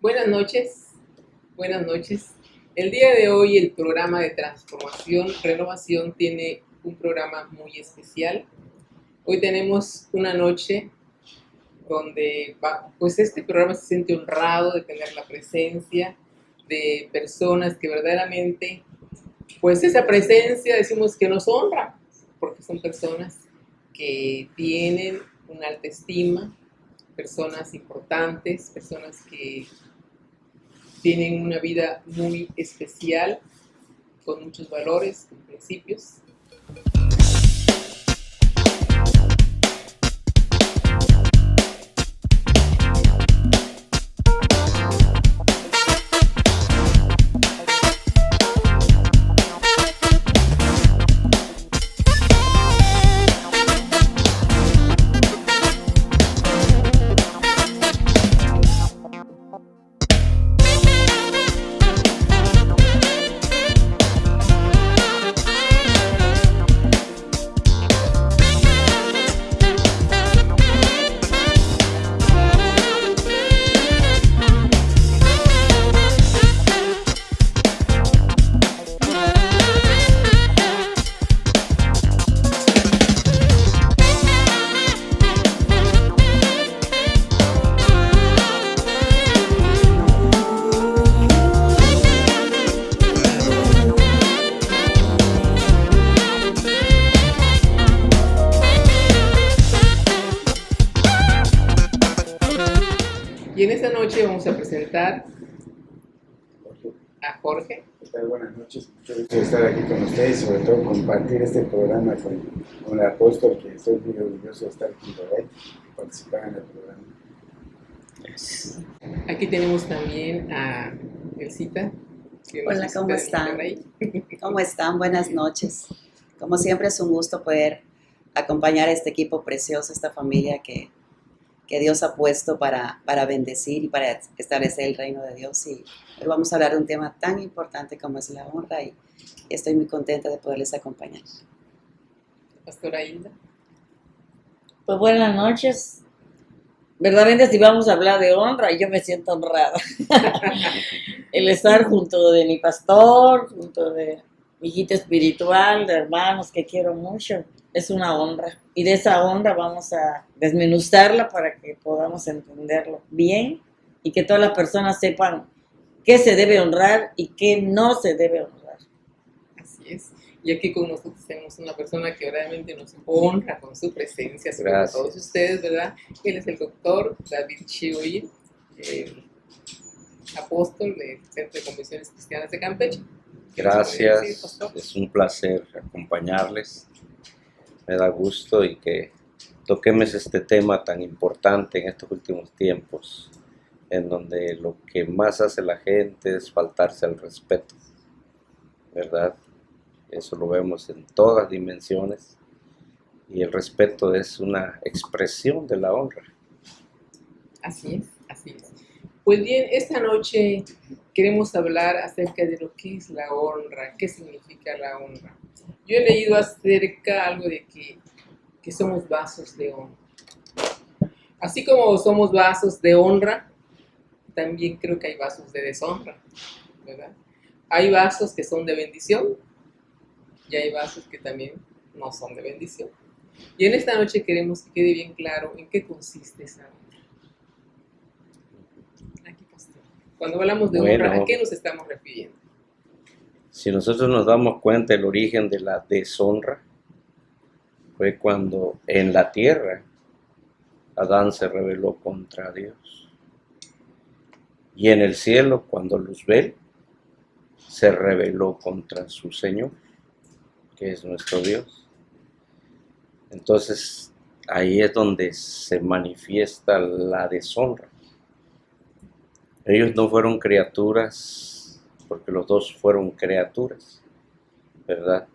Buenas noches, buenas noches. El día de hoy el programa de transformación, renovación tiene un programa muy especial. Hoy tenemos una noche donde pues este programa se siente honrado de tener la presencia de personas que verdaderamente, pues esa presencia decimos que nos honra, porque son personas que tienen una alta estima, personas importantes, personas que tienen una vida muy especial, con muchos valores, con principios. Y en esta noche vamos a presentar a Jorge. ¿Qué tal? Buenas noches, mucho gusto estar aquí con ustedes y sobre todo compartir este programa con el apóstol, que estoy muy orgulloso de estar junto a él y participar en el programa. Aquí tenemos también a Elcita. Hola, ¿cómo están? ¿Cómo están? Buenas noches. Como siempre es un gusto poder acompañar a este equipo precioso, esta familia que Dios ha puesto para bendecir y para establecer el reino de Dios. Y hoy vamos a hablar de un tema tan importante como es la honra y estoy muy contenta de poderles acompañar. Pastora Hilda. Pues buenas noches. Verdaderamente si vamos a hablar de honra, yo me siento honrada. El estar junto de mi pastor, junto de mi hijita espiritual, de hermanos que quiero mucho, es una honra. Y de esa honra vamos a desmenuzarla para que podamos entenderlo bien y que todas las personas sepan qué se debe honrar y qué no se debe honrar. Así es. Y aquí con nosotros tenemos una persona que realmente nos honra con su presencia, sobre todos ustedes, ¿verdad? Él es el doctor David Chihuahua, apóstol del Centro de Convenciones Cristianas de Campeche. Gracias, es un placer acompañarles. Me da gusto y que toquemos este tema tan importante en estos últimos tiempos, en donde lo que más hace la gente es faltarse al respeto, ¿verdad? Eso lo vemos en todas dimensiones y el respeto es una expresión de la honra. Así es, así es. Pues bien, esta noche queremos hablar acerca de lo que es la honra, qué significa la honra. Yo he leído acerca algo de que somos vasos de honra. Así como somos vasos de honra, también creo que hay vasos de deshonra, ¿verdad? Hay vasos que son de bendición y hay vasos que también no son de bendición. Y en esta noche queremos que quede bien claro en qué consiste esa honra. Aquí, pastor. Cuando hablamos de honra, ¿a qué nos estamos refiriendo? Si nosotros nos damos cuenta, el origen de la deshonra fue cuando en la tierra Adán se rebeló contra Dios. Y en el cielo, cuando Luzbel se rebeló contra su Señor, que es nuestro Dios. Entonces, ahí es donde se manifiesta la deshonra. Ellos no fueron criaturas, porque los dos fueron criaturas, ¿verdad?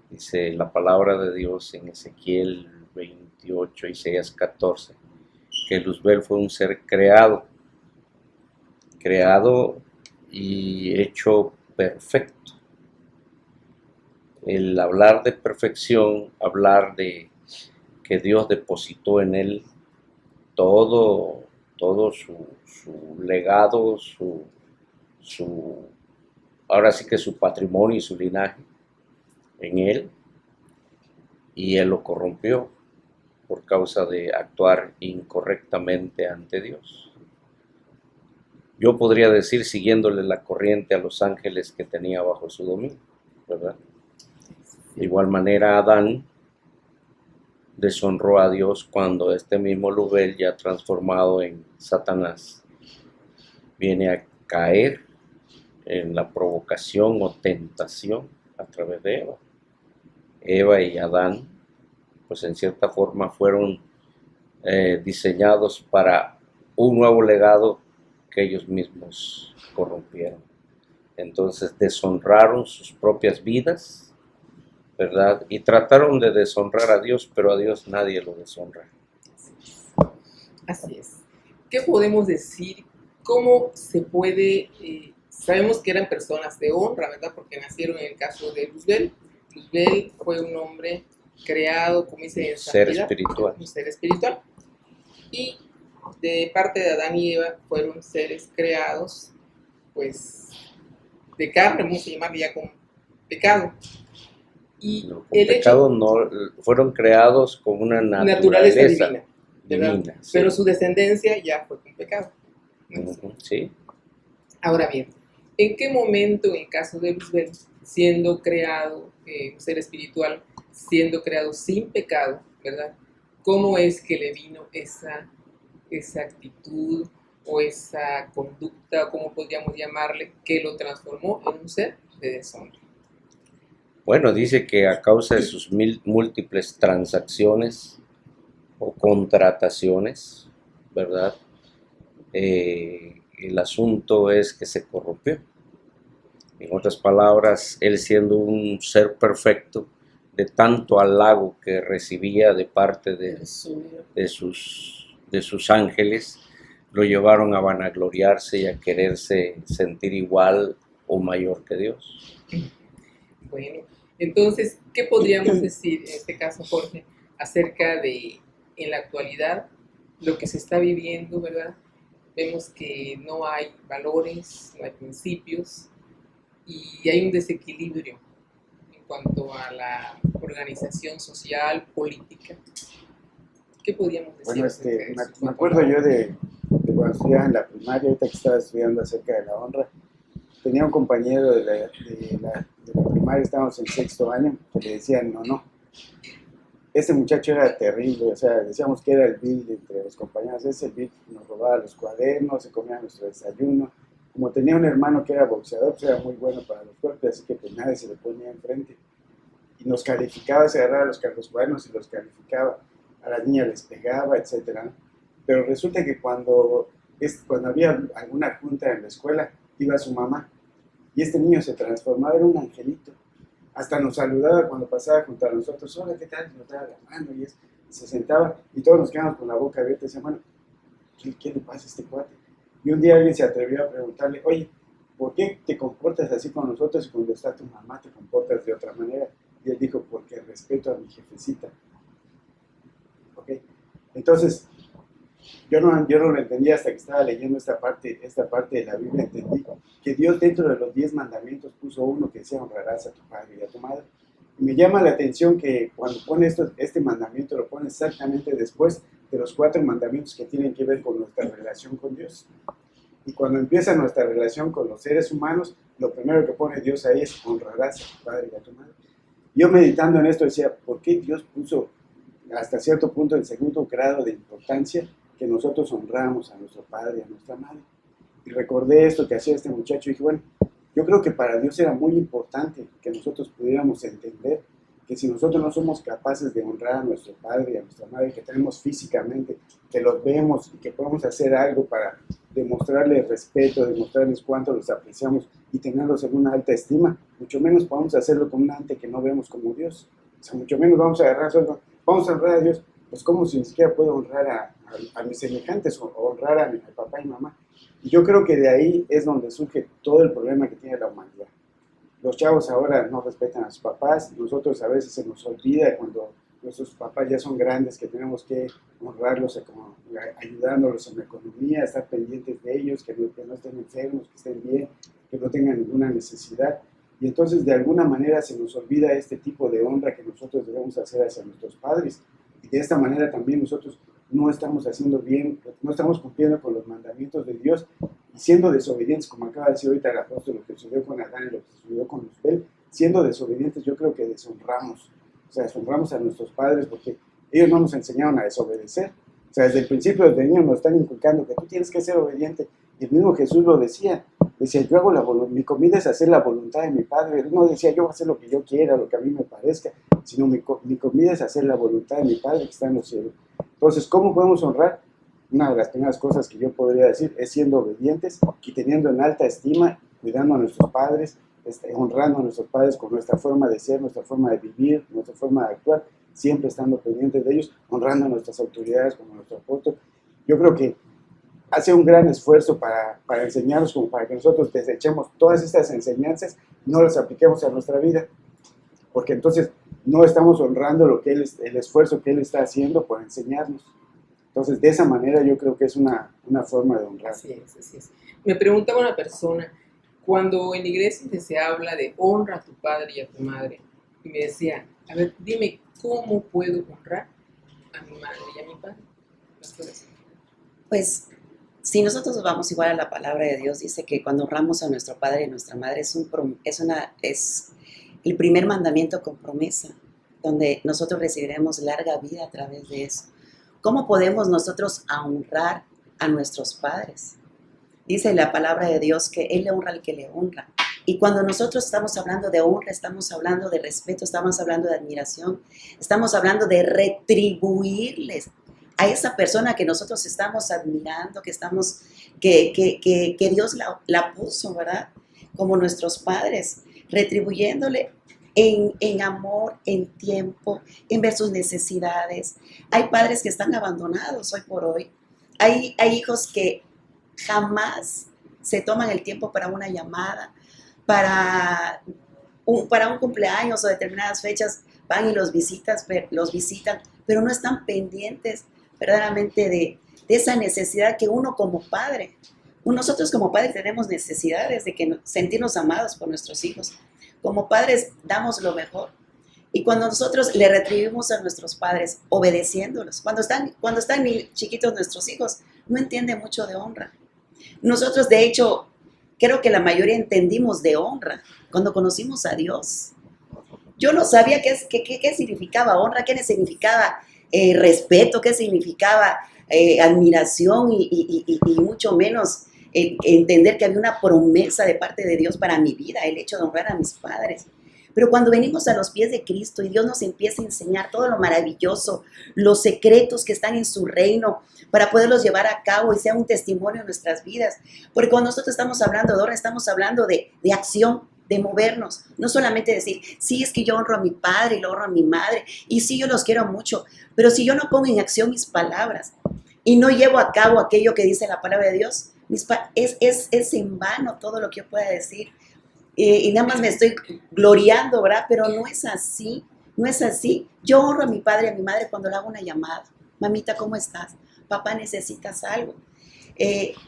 Dice la palabra de Dios en Ezequiel 28, Isaías 14, que Luzbel fue un ser creado y hecho perfecto. El hablar de perfección, hablar de que Dios depositó en él todo todo su legado, ahora sí que su patrimonio y su linaje en él, y él lo corrompió por causa de actuar incorrectamente ante Dios. Yo podría decir, siguiéndole la corriente a los ángeles que tenía bajo su dominio, ¿verdad? De igual manera, Adán deshonró a Dios cuando este mismo Luzbel, ya transformado en Satanás, viene a caer en la provocación o tentación a través de Eva. Eva y Adán, pues en cierta forma fueron diseñados para un nuevo legado que ellos mismos corrompieron. Entonces deshonraron sus propias vidas, ¿verdad? Y trataron de deshonrar a Dios, pero a Dios nadie lo deshonra. Así es. ¿Qué podemos decir? ¿Cómo se puede? Sabemos que eran personas de honra, ¿verdad? Porque nacieron en el caso de Luzbel. Luzbel fue un hombre creado, como dice en Ser santidad, espiritual. un ser espiritual. Y de parte de Adán y Eva fueron seres creados, pues, de carne, vamos a llamarle ya con pecado. Y No, con el pecado hecho, no, fueron creados con una naturaleza divina, ¿verdad? divina, sí. Pero su descendencia ya fue con pecado. Sí. Ahora bien, ¿en qué momento, en caso de Luzbel, siendo creado un ser espiritual, siendo creado sin pecado, ¿verdad? ¿Cómo es que le vino esa actitud o esa conducta, como podríamos llamarle, que lo transformó en un ser de deshonra? Bueno, dice que a causa de sus múltiples transacciones o contrataciones, ¿verdad? El asunto es que se corrompió. En otras palabras, él siendo un ser perfecto, de tanto halago que recibía de parte de sus ángeles, lo llevaron a vanagloriarse y a quererse sentir igual o mayor que Dios. Bueno, entonces, ¿qué podríamos decir en este caso, Jorge, acerca de, en la actualidad, lo que se está viviendo, ¿verdad? Vemos que no hay valores, no hay principios y hay un desequilibrio en cuanto a la organización social, política. ¿Qué podríamos decir? Bueno, me acuerdo yo de cuando estudiaba en la primaria, ahorita que estaba estudiando acerca de la honra, tenía un compañero de la primaria, estábamos en 6º año, que le decían no. Ese muchacho era terrible, o sea, decíamos que era el Bill entre los compañeros. Ese Bill nos robaba los cuadernos, se comía nuestro desayuno. Como tenía un hermano que era boxeador, pues era muy bueno para los golpes, así que pues nadie se le ponía enfrente. Y nos calificaba, se agarraba los cuadernos y los calificaba. A las niñas les pegaba, etc. Pero resulta que cuando había alguna junta en la escuela, iba su mamá, y este niño se transformaba en un angelito. Hasta nos saludaba cuando pasaba junto a nosotros. Hola, ¿qué tal? Nos daba la mano y se sentaba y todos nos quedamos con la boca abierta y decían, bueno, ¿qué le pasa a este cuate? Y un día alguien se atrevió a preguntarle, oye, ¿por qué te comportas así con nosotros y cuando está tu mamá te comportas de otra manera? Y él dijo, porque respeto a mi jefecita. ¿Ok? Entonces, yo no lo entendía hasta que estaba leyendo esta parte de la Biblia. Entendí que Dios dentro de los 10 mandamientos puso uno que decía honrarás a tu padre y a tu madre. Y me llama la atención que cuando pone este mandamiento lo pone exactamente después de los 4 mandamientos que tienen que ver con nuestra relación con Dios. Y cuando empieza nuestra relación con los seres humanos, lo primero que pone Dios ahí es honrarás a tu padre y a tu madre. Yo meditando en esto decía, ¿por qué Dios puso hasta cierto punto el segundo grado de importancia que nosotros honramos a nuestro padre y a nuestra madre? Y recordé esto que hacía este muchacho y dije, bueno, yo creo que para Dios era muy importante que nosotros pudiéramos entender que si nosotros no somos capaces de honrar a nuestro padre y a nuestra madre, que tenemos físicamente, que los vemos y que podemos hacer algo para demostrarles respeto, demostrarles cuánto los apreciamos y tenerlos en una alta estima, mucho menos podemos hacerlo con un ente que no vemos como Dios. O sea, mucho menos vamos a agarrar vamos a honrar a Dios, pues como si ni siquiera puedo honrar a mis semejantes o honrar a mi papá y mamá. Y yo creo que de ahí es donde surge todo el problema que tiene la humanidad. Los chavos ahora no respetan a sus papás, nosotros a veces se nos olvida cuando nuestros papás ya son grandes, que tenemos que honrarlos, como ayudándolos en la economía, estar pendientes de ellos, que no estén enfermos, que estén bien, que no tengan ninguna necesidad. Y entonces de alguna manera se nos olvida este tipo de honra que nosotros debemos hacer hacia nuestros padres. Y de esta manera también nosotros no estamos haciendo bien, no estamos cumpliendo con los mandamientos de Dios y siendo desobedientes, como acaba de decir ahorita el apóstol, lo que sucedió con Adán y lo que sucedió con Luzbel, siendo desobedientes yo creo que deshonramos. O sea, deshonramos a nuestros padres porque ellos no nos enseñaron a desobedecer. O sea, desde el principio, desde niños nos están inculcando que tú tienes que ser obediente. Y el mismo Jesús lo decía, yo hago mi comida es hacer la voluntad de mi Padre. Él no decía, yo voy a hacer lo que yo quiera, lo que a mí me parezca, sino mi comida es hacer la voluntad de mi Padre que está en los cielos. Entonces, ¿cómo podemos honrar? Una de las primeras cosas que yo podría decir es siendo obedientes y teniendo en alta estima, cuidando a nuestros padres, honrando a nuestros padres con nuestra forma de ser, nuestra forma de vivir, nuestra forma de actuar, siempre estando pendientes de ellos, honrando a nuestras autoridades como nuestro apóstol. Yo creo que hace un gran esfuerzo para enseñarnos, como para que nosotros desechemos todas estas enseñanzas y no las apliquemos a nuestra vida, porque entonces no estamos honrando el esfuerzo que Él está haciendo por enseñarnos. Entonces, de esa manera yo creo que es una forma de honrar. Así es, así es. Me preguntaba una persona, cuando en la iglesia se habla de honra a tu padre y a tu madre, y me decía, a ver, dime, ¿cómo puedo honrar a mi madre y a mi padre? Pues, si nosotros vamos igual a la palabra de Dios, dice que cuando honramos a nuestro padre y a nuestra madre es el primer mandamiento con promesa, donde nosotros recibiremos larga vida a través de eso. ¿Cómo podemos nosotros honrar a nuestros padres? Dice la palabra de Dios que Él le honra al que le honra. Y cuando nosotros estamos hablando de honra, estamos hablando de respeto, estamos hablando de admiración, estamos hablando de retribuirles a esa persona que nosotros estamos admirando, que Dios la puso, ¿verdad? Como nuestros padres, retribuyéndole en amor, en tiempo, en ver sus necesidades. Hay padres que están abandonados hoy por hoy. Hay hijos que jamás se toman el tiempo para una llamada, para un cumpleaños o determinadas fechas, van y los visitan, pero no están pendientes verdaderamente de esa necesidad que uno como padre, nosotros como padres tenemos necesidades de sentirnos amados por nuestros hijos. Como padres damos lo mejor. Y cuando nosotros le retribuimos a nuestros padres obedeciéndolos, cuando están chiquitos nuestros hijos, no entienden mucho de honra. Nosotros, de hecho, creo que la mayoría entendimos de honra cuando conocimos a Dios. Yo no sabía qué significaba honra, qué significaba respeto, qué significaba admiración y mucho menos entender que había una promesa de parte de Dios para mi vida, el hecho de honrar a mis padres. Pero cuando venimos a los pies de Cristo y Dios nos empieza a enseñar todo lo maravilloso, los secretos que están en su reino, para poderlos llevar a cabo y sea un testimonio en nuestras vidas. Porque cuando nosotros estamos hablando de honra, estamos hablando de acción, de movernos. No solamente decir, sí, es que yo honro a mi padre y lo honro a mi madre, y sí, yo los quiero mucho, pero si yo no pongo en acción mis palabras y no llevo a cabo aquello que dice la palabra de Dios, es en vano todo lo que yo pueda decir. Y nada más me estoy gloriando, ¿verdad? Pero no es así, no es así. Yo honro a mi padre y a mi madre cuando le hago una llamada. Mamita, ¿cómo estás? Papá, ¿necesitas algo?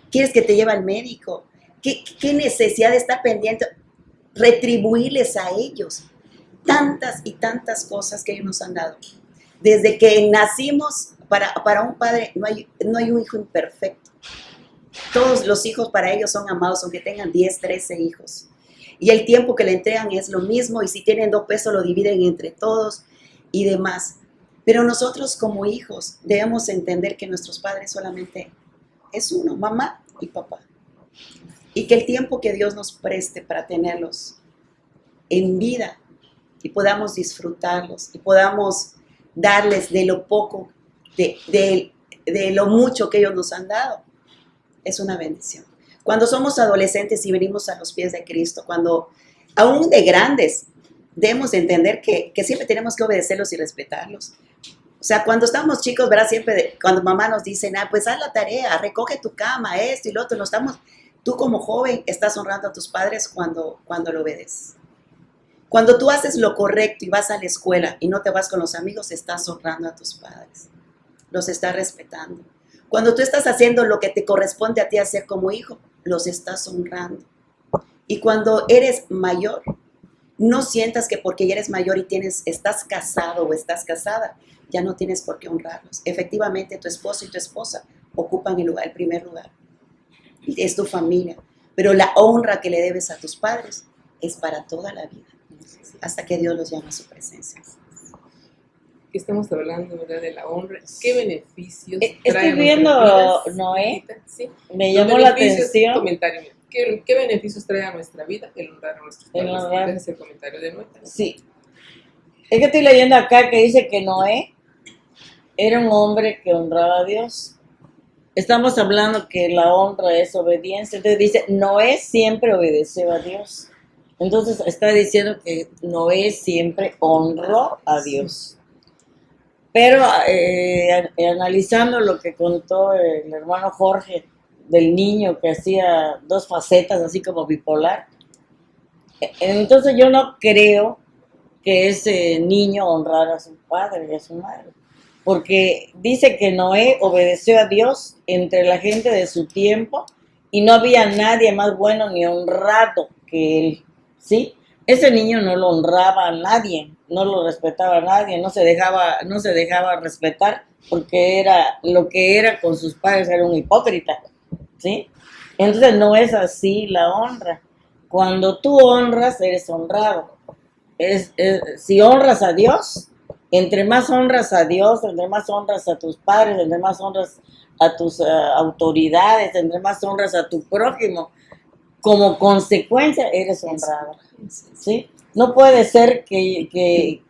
¿Quieres que te lleve al médico? ¿Qué necesidad de estar pendiente? Retribuirles a ellos tantas y tantas cosas que ellos nos han dado. Desde que nacimos, para un padre no hay un hijo imperfecto. Todos los hijos para ellos son amados, aunque tengan 10, 13 hijos. Y el tiempo que le entregan es lo mismo, y si tienen 2 pesos lo dividen entre todos y demás. Pero nosotros como hijos debemos entender que nuestros padres solamente es uno, mamá y papá. Y que el tiempo que Dios nos preste para tenerlos en vida y podamos disfrutarlos y podamos darles de lo poco, de lo mucho que ellos nos han dado, es una bendición. Cuando somos adolescentes y venimos a los pies de Cristo, cuando aún de grandes, debemos entender que siempre tenemos que obedecerlos y respetarlos. O sea, cuando estamos chicos, ¿verdad? Siempre cuando mamá nos dice, pues haz la tarea, recoge tu cama, esto y lo otro, tú como joven estás honrando a tus padres cuando lo obedeces. Cuando tú haces lo correcto y vas a la escuela y no te vas con los amigos, estás honrando a tus padres. Los estás respetando. Cuando tú estás haciendo lo que te corresponde a ti hacer como hijo, los estás honrando. Y cuando eres mayor, no sientas que porque ya eres mayor y estás casado o estás casada, ya no tienes por qué honrarlos. Efectivamente, tu esposo y tu esposa ocupan el primer lugar. Es tu familia. Pero la honra que le debes a tus padres es para toda la vida, hasta que Dios los llame a su presencia. Estamos hablando, ¿verdad?, de la honra. ¿Qué beneficios Estoy viendo Noé. Sí. Me llamó la atención. Comentario. ¿Qué beneficios trae a nuestra vida el honrar a nuestros padres? Ese es el comentario de Noé. Sí. Es que estoy leyendo acá que dice que Noé era un hombre que honraba a Dios. Estamos hablando que la honra es obediencia. Entonces dice, Noé siempre obedeció a Dios. Entonces está diciendo que Noé siempre honró a Dios. Pero analizando lo que contó el hermano Jorge del niño que hacía dos facetas así como bipolar, entonces yo no creo que ese niño honrara a su padre y a su madre. Porque dice que Noé obedeció a Dios entre la gente de su tiempo y no había nadie más bueno ni honrado que él, ¿sí? Ese niño no lo honraba a nadie, no lo respetaba a nadie, no se dejaba respetar porque era lo que era con sus padres, era un hipócrita, ¿sí? Entonces no es así la honra. Cuando tú honras, eres honrado. Si honras a Dios, entre más honras a Dios, entre más honras a tus padres, entre más honras a tus autoridades, entre más honras a tu prójimo, como consecuencia eres honrado, ¿sí? No puede ser que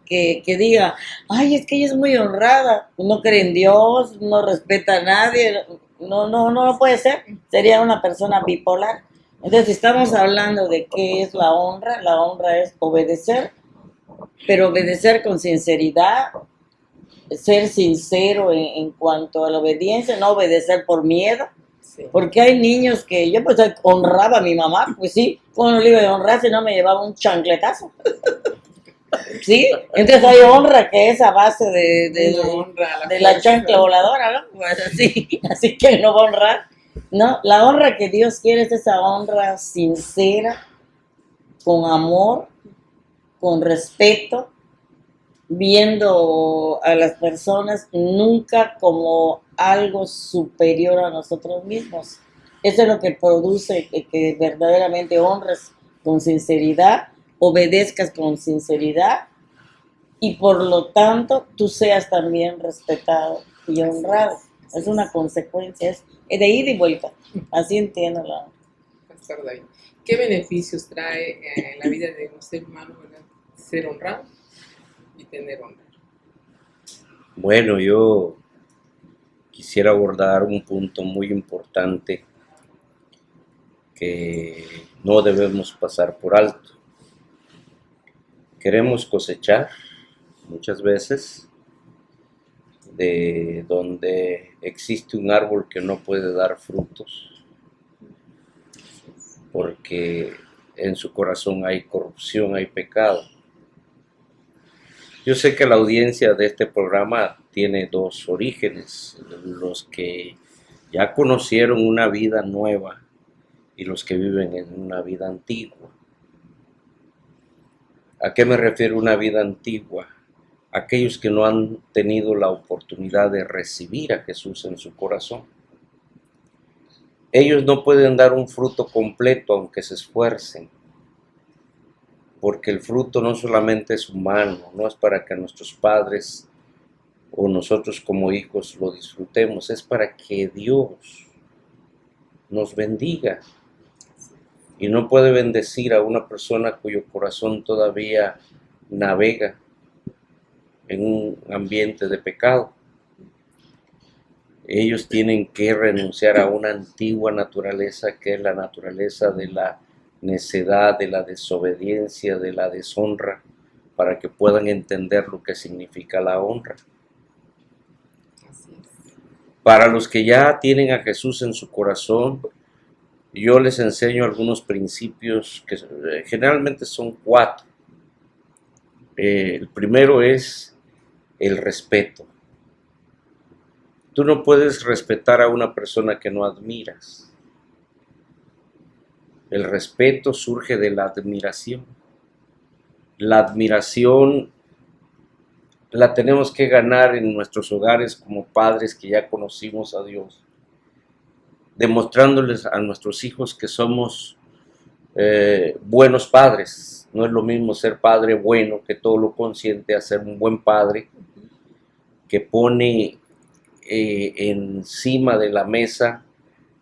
diga, ay, es que ella es muy honrada, no cree en Dios, no respeta a nadie, no puede ser, sería una persona bipolar. Entonces, si estamos hablando de qué es la honra es obedecer, pero obedecer con sinceridad, ser sincero en cuanto a la obediencia, no obedecer por miedo. Sí. Porque hay niños que yo pues honraba a mi mamá, pues sí, ¿cómo no le iba a honrar si no me llevaba un chancletazo? ¿Sí? Entonces hay honra que es a base de la chancla voladora, ¿no? Pues así que no va a honrar. No, la honra que Dios quiere es esa honra sincera, con amor, con respeto, viendo a las personas nunca como algo superior a nosotros mismos. Eso es lo que produce que verdaderamente honres con sinceridad, obedezcas con sinceridad y por lo tanto tú seas también respetado y honrado. Es una consecuencia, es de ida y vuelta. Así entiendo la honra. ¿Qué beneficios trae en la vida de un ser humano, ¿verdad?, ser honrado y tener honra? Bueno, yo quisiera abordar un punto muy importante que no debemos pasar por alto. Queremos cosechar muchas veces de donde existe un árbol que no puede dar frutos, porque en su corazón hay corrupción, hay pecado. Yo sé que la audiencia de este programa tiene dos orígenes, los que ya conocieron una vida nueva y los que viven en una vida antigua. ¿A qué me refiero una vida antigua? Aquellos que no han tenido la oportunidad de recibir a Jesús en su corazón. Ellos no pueden dar un fruto completo aunque se esfuercen, porque el fruto no solamente es humano, no es para que nuestros padres o nosotros como hijos lo disfrutemos, es para que Dios nos bendiga. Y no puede bendecir a una persona cuyo corazón todavía navega en un ambiente de pecado. Ellos tienen que renunciar a una antigua naturaleza que es la naturaleza de la necedad, de la desobediencia, de la deshonra, para que puedan entender lo que significa la honra. Para los que ya tienen a Jesús en su corazón, yo les enseño algunos principios que generalmente son 4, El primero es el respeto. Tú no puedes respetar a una persona que no admiras. El respeto surge de la admiración. La admiración la tenemos que ganar en nuestros hogares como padres que ya conocimos a Dios, demostrándoles a nuestros hijos que somos buenos padres. No es lo mismo ser padre bueno, que todo lo consiente, a ser un buen padre que pone encima de la mesa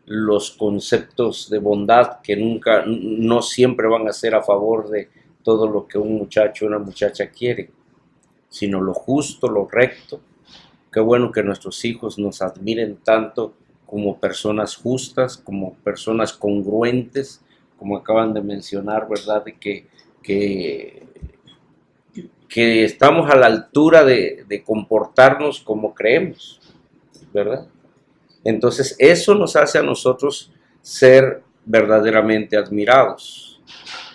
los conceptos de bondad que no siempre van a ser a favor de todo lo que un muchacho o una muchacha quiere, sino lo justo, lo recto. Qué bueno que nuestros hijos nos admiren tanto como personas justas, como personas congruentes, como acaban de mencionar, ¿verdad? De que estamos a la altura de comportarnos como creemos, ¿verdad? Entonces eso nos hace a nosotros ser verdaderamente admirados.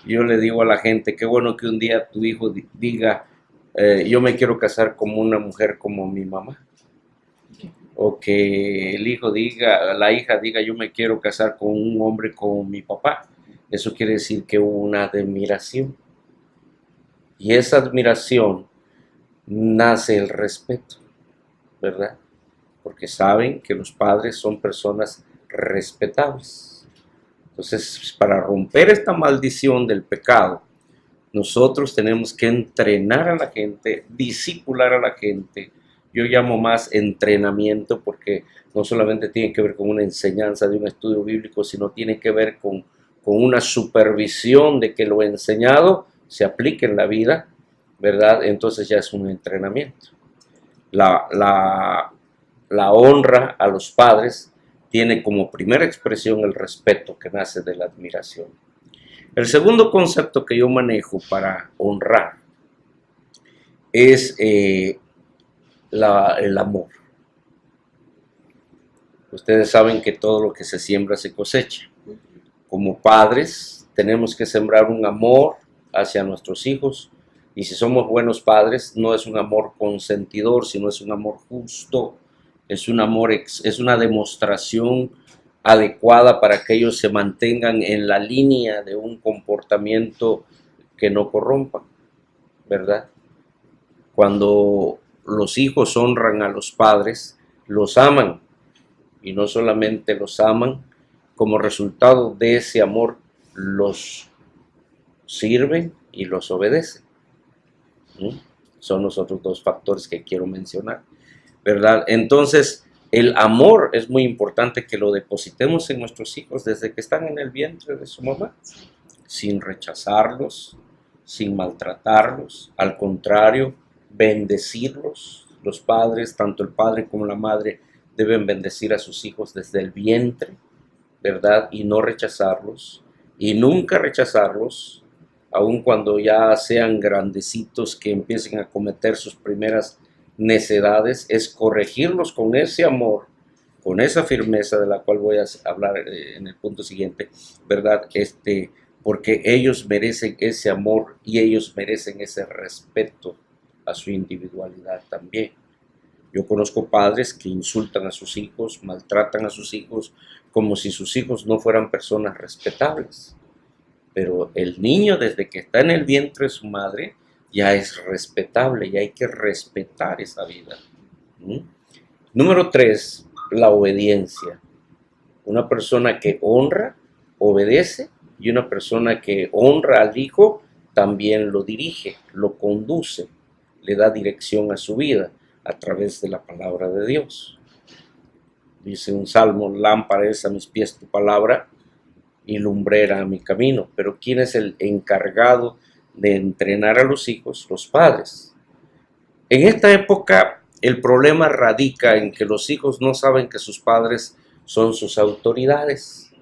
Yo le digo a la gente, qué bueno que un día tu hijo diga, yo me quiero casar como una mujer como mi mamá. O que el hijo diga, la hija diga, yo me quiero casar con un hombre como mi papá. Eso quiere decir que hubo una admiración. Y esa admiración nace el respeto, ¿verdad? Porque saben que los padres son personas respetables. Entonces, para romper esta maldición del pecado, nosotros tenemos que entrenar a la gente, discipular a la gente. Yo llamo más entrenamiento porque no solamente tiene que ver con una enseñanza de un estudio bíblico, sino tiene que ver con una supervisión de que lo enseñado se aplique en la vida, ¿verdad? Entonces ya es un entrenamiento. La honra a los padres tiene como primera expresión el respeto que nace de la admiración. El segundo concepto que yo manejo para honrar es el amor. Ustedes saben que todo lo que se siembra se cosecha. Como padres tenemos que sembrar un amor hacia nuestros hijos, y si somos buenos padres no es un amor consentidor, sino es un amor justo, es un amor, es una demostración adecuada para que ellos se mantengan en la línea de un comportamiento que no corrompa, ¿verdad? Cuando los hijos honran a los padres, los aman, y no solamente los aman, como resultado de ese amor los sirven y los obedecen. Son los otros dos factores que quiero mencionar, ¿verdad? Entonces, el amor es muy importante que lo depositemos en nuestros hijos desde que están en el vientre de su mamá, sin rechazarlos, sin maltratarlos, al contrario, bendecirlos. Los padres, tanto el padre como la madre, deben bendecir a sus hijos desde el vientre, ¿verdad? Y no rechazarlos, y nunca rechazarlos, aun cuando ya sean grandecitos que empiecen a cometer sus primeras necedades, es corregirlos con ese amor, con esa firmeza de la cual voy a hablar en el punto siguiente, ¿verdad? Porque ellos merecen ese amor y ellos merecen ese respeto a su individualidad también. Yo conozco padres que insultan a sus hijos, maltratan a sus hijos como si sus hijos no fueran personas respetables. Pero el niño, desde que está en el vientre de su madre, ya es respetable y hay que respetar esa vida. Número 3, la obediencia. Una persona que honra, obedece, y una persona que honra al hijo también lo dirige, lo conduce, le da dirección a su vida a través de la palabra de Dios. Dice un salmo, lámpara es a mis pies tu palabra y lumbrera a mi camino. Pero ¿quién es el encargado de entrenar a los hijos? Los padres. En esta época el problema radica en que los hijos no saben que sus padres son sus autoridades,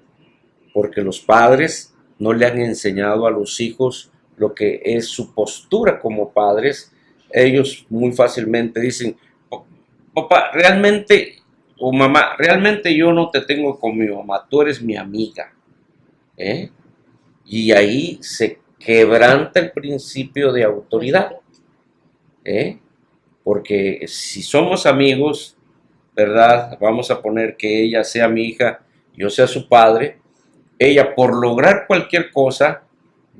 porque los padres no le han enseñado a los hijos lo que es su postura como padres. Ellos muy fácilmente dicen, papá, realmente, o mamá, realmente yo no te tengo como mi mamá, tú eres mi amiga. Y ahí se quebranta el principio de autoridad. Porque si somos amigos, ¿verdad? Vamos a poner que ella sea mi hija, yo sea su padre. Ella, por lograr cualquier cosa,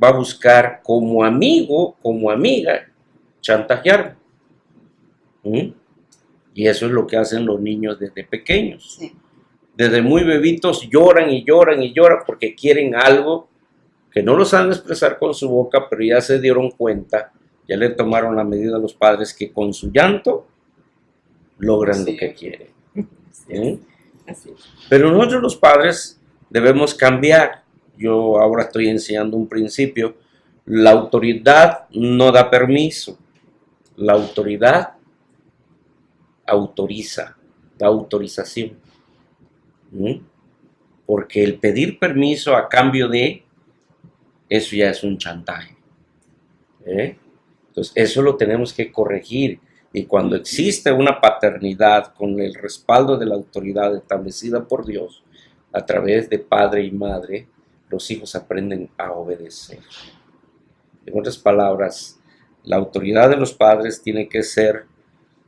va a buscar como amigo, como amiga, chantajearme. ¿Mm? Y eso es lo que hacen los niños desde pequeños. Sí. Desde muy bebitos lloran y lloran y lloran porque quieren algo que no lo saben expresar con su boca, pero ya se dieron cuenta, ya le tomaron la medida a los padres que con su llanto logran lo que quieren. ¿Mm? Así es. Pero nosotros los padres debemos cambiar. Yo ahora estoy enseñando un principio. La autoridad no da permiso. La autoridad autoriza, da autorización. ¿Mm? Porque el pedir permiso a cambio de, eso ya es un chantaje. Entonces, eso lo tenemos que corregir. Y cuando existe una paternidad con el respaldo de la autoridad establecida por Dios, a través de padre y madre, los hijos aprenden a obedecer. En otras palabras, la autoridad de los padres tiene que ser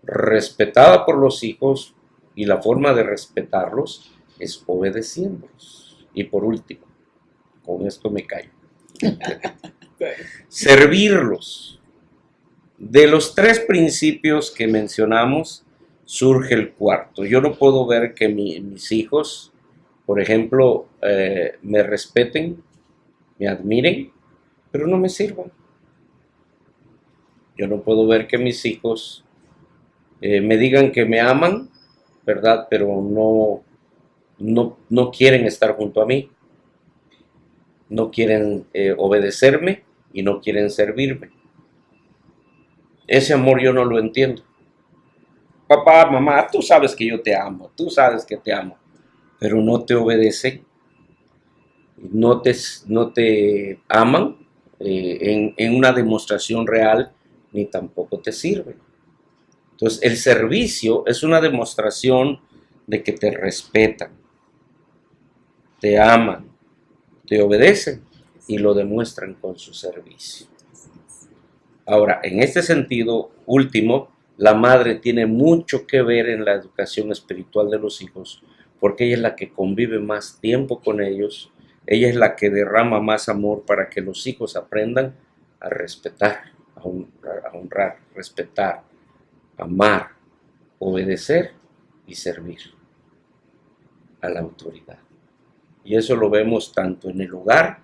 respetada por los hijos y la forma de respetarlos es obedeciéndolos. Y por último, con esto me callo, servirlos. De los 3 principios que mencionamos, surge el cuarto. Yo no puedo ver que mis hijos, por ejemplo, me respeten, me admiren, pero no me sirvan. Yo no puedo ver que mis hijos me digan que me aman, ¿verdad? Pero no quieren estar junto a mí. No quieren obedecerme y no quieren servirme. Ese amor yo no lo entiendo. Papá, mamá, tú sabes que yo te amo, tú sabes que te amo, pero no te obedecen, no te aman en una demostración real, ni tampoco te sirven. Entonces, el servicio es una demostración de que te respetan, te aman, te obedecen y lo demuestran con su servicio. Ahora, en este sentido último, la madre tiene mucho que ver en la educación espiritual de los hijos, porque ella es la que convive más tiempo con ellos, ella es la que derrama más amor para que los hijos aprendan a respetar, a honrar, respetar, amar, obedecer y servir a la autoridad. Y eso lo vemos tanto en el hogar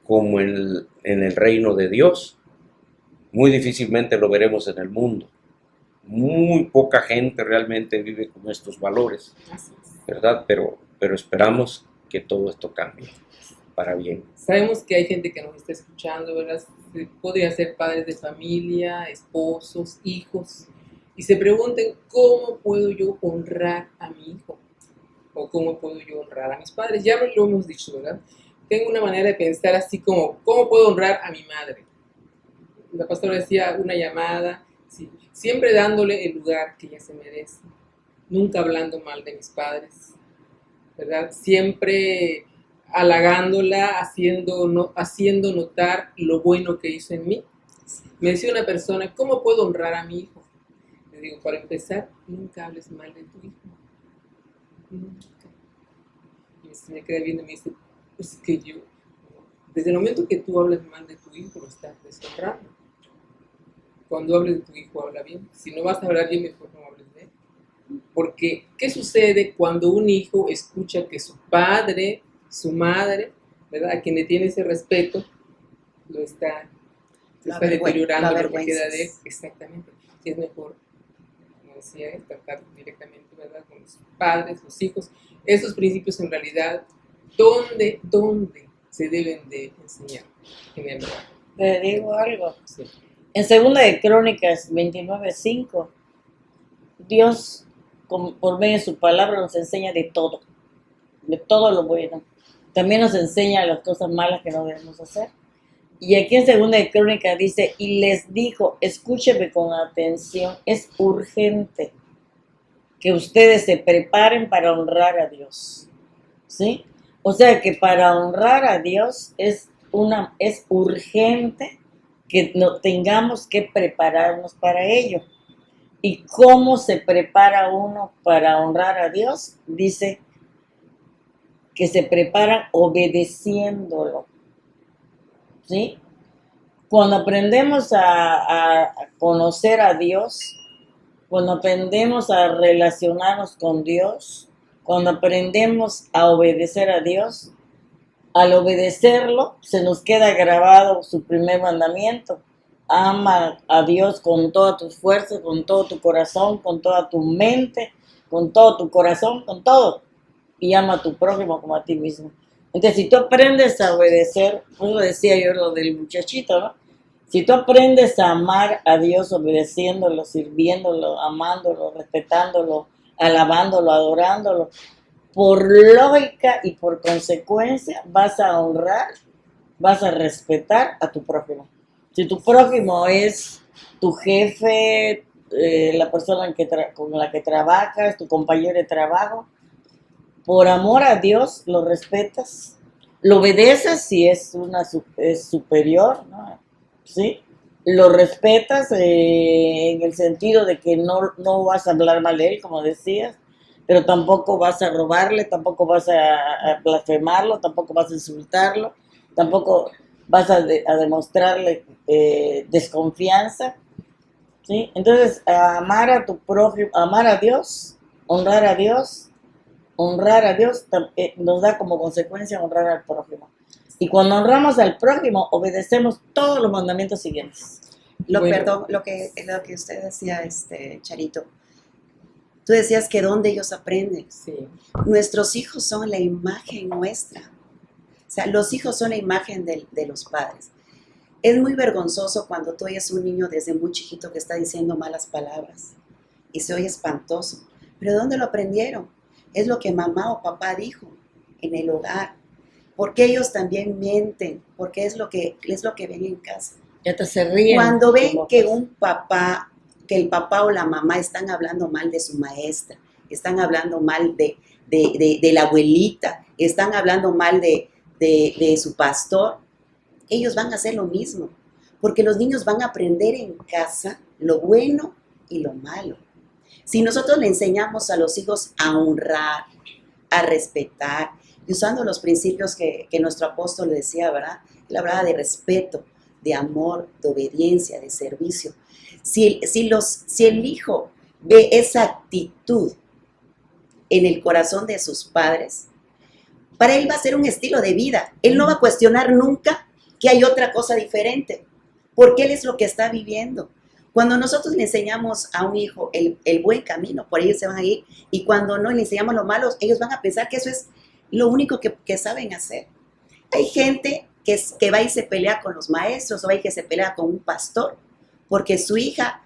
como en el reino de Dios. Muy difícilmente lo veremos en el mundo. Muy poca gente realmente vive con estos valores, ¿verdad? Pero esperamos que todo esto cambie para bien. Sabemos que hay gente que nos está escuchando, ¿verdad? Podría ser padres de familia, esposos, hijos, y se pregunten, ¿cómo puedo yo honrar a mi hijo? ¿O cómo puedo yo honrar a mis padres? Ya lo hemos dicho, ¿verdad? Tengo una manera de pensar así como, ¿cómo puedo honrar a mi madre? La pastora decía una llamada, sí, siempre dándole el lugar que ella se merece, nunca hablando mal de mis padres, ¿verdad? Siempre halagándola, haciendo notar lo bueno que hizo en mí. Me decía una persona, ¿cómo puedo honrar a mi hijo? Le digo, para empezar, nunca hables mal de tu hijo. Nunca. Y se me queda viendo y me dice, pues que yo, desde el momento que tú hablas mal de tu hijo, lo estás deshonrando. Cuando hables de tu hijo, habla bien. Si no vas a hablar bien, mejor no hables de él. Porque, ¿qué sucede cuando un hijo escucha que su padre, su madre, ¿verdad?, a quien le tiene ese respeto, lo está deteriorando lo que queda de él? Exactamente. Es mejor, como decía él, tratar directamente, ¿verdad?, con los padres, los hijos. Esos principios en realidad, ¿dónde se deben de enseñar en el hogar? Te digo algo. Sí. En 2 de Crónicas 29:5, Dios, por medio de su palabra, nos enseña de todo lo bueno. También nos enseña las cosas malas que no debemos hacer. Y aquí en 2 de Crónicas dice, y les dijo, escúcheme con atención, es urgente que ustedes se preparen para honrar a Dios. ¿Sí? O sea que para honrar a Dios es urgente que no tengamos que prepararnos para ello. ¿Y cómo se prepara uno para honrar a Dios? Dice que se prepara obedeciéndolo, ¿sí? Cuando aprendemos a conocer a Dios, cuando aprendemos a relacionarnos con Dios, cuando aprendemos a obedecer a Dios, al obedecerlo se nos queda grabado su primer mandamiento. Ama a Dios con todas tus fuerzas, con todo tu corazón, con toda tu mente, con todo tu corazón, con todo. Y ama a tu prójimo como a ti mismo. Entonces, si tú aprendes a obedecer, pues decía yo lo del muchachito, ¿no? Si tú aprendes a amar a Dios obedeciéndolo, sirviéndolo, amándolo, respetándolo, alabándolo, adorándolo, por lógica y por consecuencia vas a honrar, vas a respetar a tu prójimo. Si tu prójimo es tu jefe, la persona con la que trabajas, tu compañero de trabajo, por amor a Dios lo respetas, lo obedeces si es superior, ¿no? ¿Sí? Lo respetas en el sentido de que no vas a hablar mal de él, como decías, pero tampoco vas a robarle, tampoco vas a blasfemarlo, tampoco vas a insultarlo, tampoco vas a demostrarle desconfianza, ¿sí? Entonces, amar a tu prójimo, amar a Dios, honrar a Dios nos da como consecuencia honrar al prójimo. Y cuando honramos al prójimo, obedecemos todos los mandamientos siguientes. Perdón, lo que usted decía, Charito, tú decías que dónde ellos aprenden. Sí. Nuestros hijos son la imagen nuestra. O sea, los hijos son la imagen de los padres. Es muy vergonzoso cuando tú oyes un niño desde muy chiquito que está diciendo malas palabras y se oye espantoso. ¿Pero dónde lo aprendieron? Es lo que mamá o papá dijo en el hogar. Porque ellos también mienten, porque es lo que ven en casa. Ya te se ríen. Cuando ven que el papá o la mamá están hablando mal de su maestra, están hablando mal de la abuelita, están hablando mal de su pastor, ellos van a hacer lo mismo. Porque los niños van a aprender en casa lo bueno y lo malo. Si nosotros le enseñamos a los hijos a honrar, a respetar, y usando los principios que nuestro apóstol decía, ¿verdad? Él hablaba de respeto, de amor, de obediencia, de servicio. Si el hijo ve esa actitud en el corazón de sus padres, para él va a ser un estilo de vida. Él no va a cuestionar nunca que hay otra cosa diferente, porque él es lo que está viviendo. Cuando nosotros le enseñamos a un hijo el buen camino, por ellos se van a ir, y cuando no le enseñamos lo malo, ellos van a pensar que eso es lo único que saben hacer. Hay gente que va y se pelea con los maestros, o va y que se pelea con un pastor, porque su hija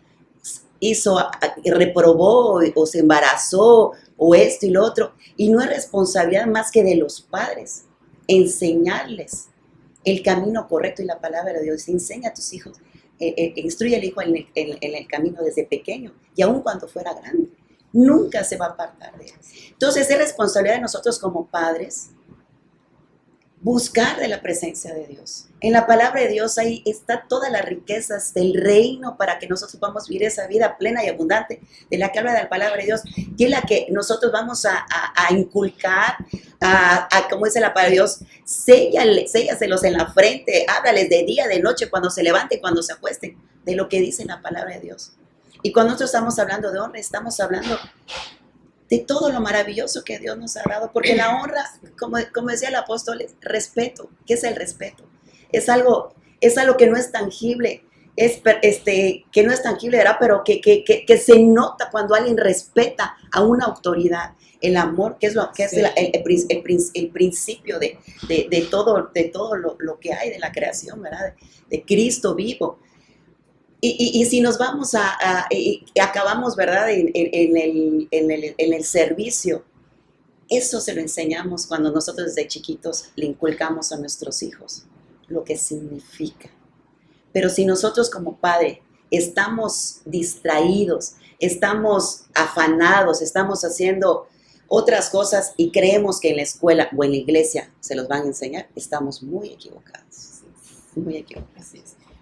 reprobó o se embarazó, o esto y lo otro, y no es responsabilidad más que de los padres, enseñarles el camino correcto y la palabra de Dios. Enseña a tus hijos, instruye al hijo en el camino desde pequeño, y aun cuando fuera grande, nunca se va a apartar de él. Entonces es responsabilidad de nosotros como padres buscar de la presencia de Dios. En la palabra de Dios ahí está todas las riquezas del reino para que nosotros podamos vivir esa vida plena y abundante de la que habla de la palabra de Dios, y es la que nosotros vamos a inculcar, como dice la palabra de Dios, séllaselos en la frente, háblales de día, de noche, cuando se levanten, cuando se acuesten, de lo que dice la palabra de Dios. Y cuando nosotros estamos hablando de honra, estamos hablando de todo lo maravilloso que Dios nos ha dado, porque la honra, como decía el apóstol, es respeto. ¿Qué es el respeto? Es algo que no es tangible, que no es tangible, ¿verdad? Pero que se nota cuando alguien respeta a una autoridad. El amor, que es el principio de todo lo que hay de la creación, ¿verdad? De Cristo vivo. Y si nos vamos y acabamos, ¿verdad?, en el servicio, eso se lo enseñamos cuando nosotros desde chiquitos le inculcamos a nuestros hijos, lo que significa. Pero si nosotros como padre estamos distraídos, estamos afanados, estamos haciendo otras cosas y creemos que en la escuela o en la iglesia se los van a enseñar, estamos muy equivocados, muy equivocados.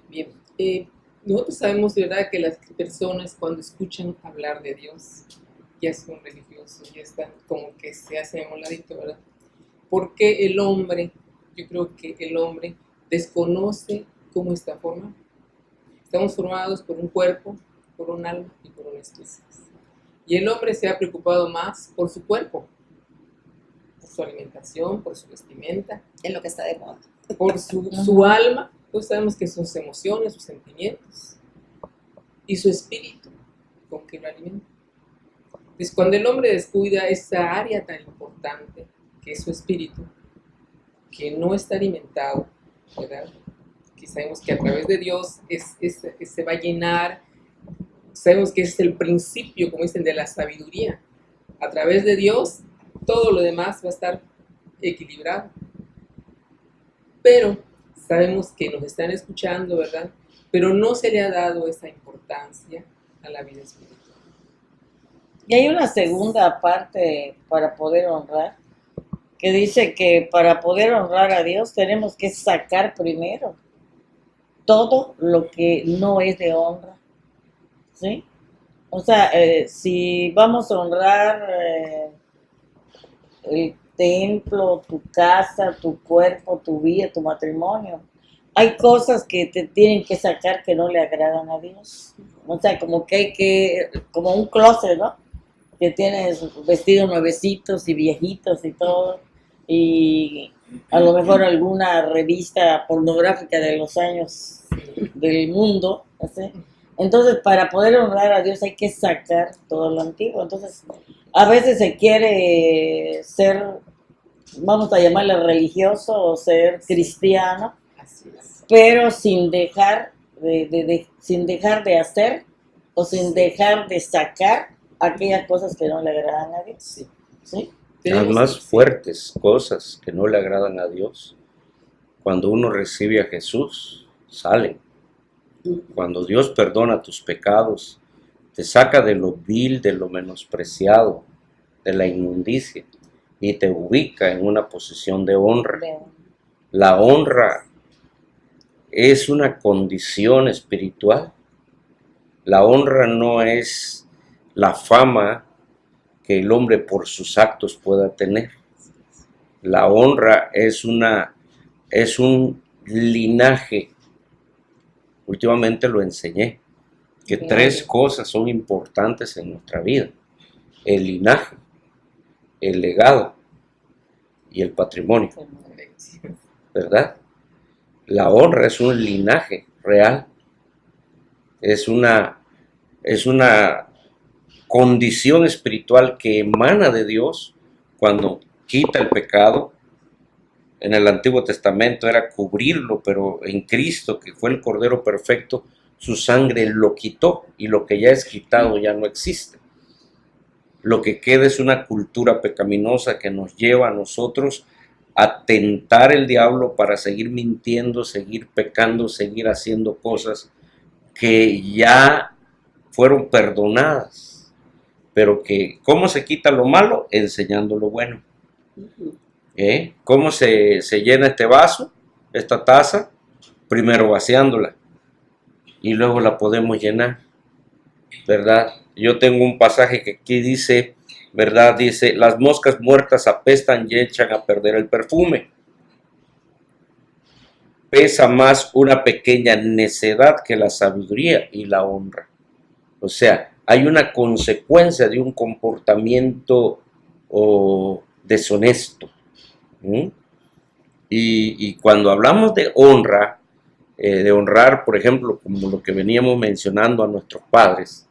Bien, nosotros sabemos, ¿verdad?, que las personas cuando escuchan hablar de Dios, ya son religiosos, ya están como que se hacen a un ladito, ¿verdad? Porque el hombre, yo creo que el hombre desconoce cómo está formado. Estamos formados por un cuerpo, por un alma y por un espíritu. Y el hombre se ha preocupado más por su cuerpo, por su alimentación, por su vestimenta, Es lo que está de moda. por su alma, pues sabemos que sus emociones, sus sentimientos y su espíritu, con que lo alimenta. Entonces, cuando el hombre descuida esa área tan importante, que es su espíritu, que no está alimentado, ¿verdad?, que sabemos que a través de Dios se va a llenar, sabemos que es el principio, como dicen, de la sabiduría. A través de Dios, todo lo demás va a estar equilibrado. Pero sabemos que nos están escuchando, ¿verdad? Pero no se le ha dado esa importancia a la vida espiritual. Y hay una segunda parte para poder honrar, que dice que para poder honrar a Dios tenemos que sacar primero todo lo que no es de honra, ¿sí? O sea, si vamos a honrar el templo, tu casa, tu cuerpo, tu vida, tu matrimonio, hay cosas que te tienen que sacar que no le agradan a Dios. O sea, como que hay que, como un closet, ¿no? Que tienes vestidos nuevecitos y viejitos y todo, y a lo mejor alguna revista pornográfica de los años del mundo, ¿sí? Entonces, para poder honrar a Dios hay que sacar todo lo antiguo. Entonces, a veces se quiere ser, vamos a llamarle religioso o ser cristiano, Así es. pero sin dejar sin dejar de hacer o sin dejar de sacar aquellas cosas que no le agradan a Dios. Sí. ¿Sí? Las más fuertes cosas que no le agradan a Dios, cuando uno recibe a Jesús, salen. Cuando Dios perdona tus pecados, te saca de lo vil, de lo menospreciado, de la inmundicia, y te ubica en una posición de honra. La honra es una condición espiritual. La honra no es la fama que el hombre por sus actos pueda tener. La honra es un linaje. Últimamente lo enseñé, que tres cosas son importantes en nuestra vida: el linaje, el legado y el patrimonio, ¿verdad? La honra es un linaje real, es una condición espiritual que emana de Dios cuando quita el pecado. En el Antiguo Testamento era cubrirlo, pero en Cristo, que fue el Cordero perfecto, su sangre lo quitó, y lo que ya es quitado ya no existe. Lo que queda es una cultura pecaminosa que nos lleva a nosotros a tentar el diablo para seguir mintiendo, seguir pecando, seguir haciendo cosas que ya fueron perdonadas, pero que, ¿cómo se quita lo malo? Enseñando lo bueno. ¿Cómo se llena este vaso, esta taza? Primero vaciándola y luego la podemos llenar, ¿verdad? Yo tengo un pasaje que aquí dice, ¿verdad? Dice: las moscas muertas apestan y echan a perder el perfume. Pesa más una pequeña necedad que la sabiduría y la honra. O sea, hay una consecuencia de un comportamiento deshonesto. Y cuando hablamos de honra, de honrar, por ejemplo, como lo que veníamos mencionando a nuestros padres,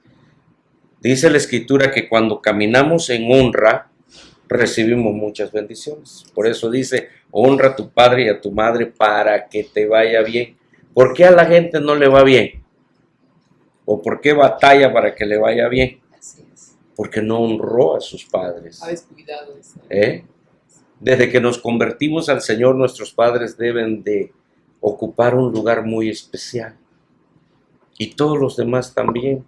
dice la Escritura que cuando caminamos en honra, recibimos muchas bendiciones. Por eso dice: honra a tu padre y a tu madre para que te vaya bien. ¿Por qué a la gente no le va bien? ¿O por qué batalla para que le vaya bien? Así es. Porque no honró a sus padres. Ha descuidado eso. Desde que nos convertimos al Señor, nuestros padres deben de ocupar un lugar muy especial. Y todos los demás también.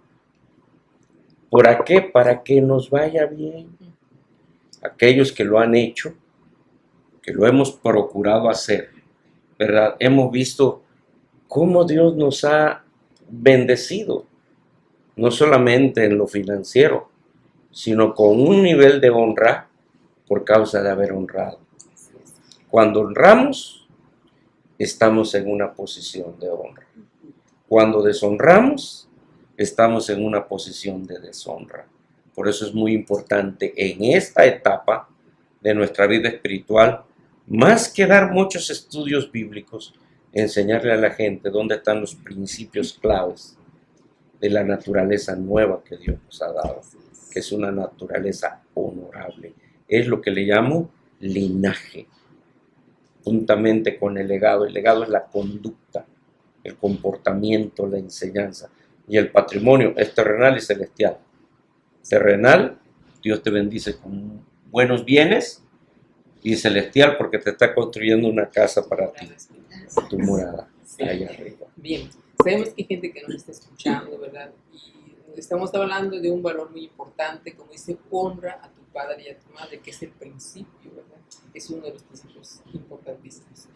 ¿Para qué? Para que nos vaya bien. Aquellos que lo han hecho, que lo hemos procurado hacer, ¿verdad? Hemos visto cómo Dios nos ha bendecido, no solamente en lo financiero, sino con un nivel de honra por causa de haber honrado. Cuando honramos, estamos en una posición de honra. Cuando deshonramos, estamos en una posición de deshonra. Por eso es muy importante en esta etapa de nuestra vida espiritual, más que dar muchos estudios bíblicos, enseñarle a la gente dónde están los principios claves de la naturaleza nueva que Dios nos ha dado, que es una naturaleza honorable. Es lo que le llamo linaje, juntamente con el legado. El legado es la conducta, el comportamiento, la enseñanza. Y el patrimonio es terrenal y celestial. Terrenal, Dios te bendice con buenos bienes, y celestial porque te está construyendo una casa para ti, tu morada, allá arriba. Bien, sabemos que hay gente que nos está escuchando, ¿verdad? Y estamos hablando de un valor muy importante, como dice, honra a tu padre y a tu madre, que es el principio, ¿verdad? Es uno de los principios importantísimos.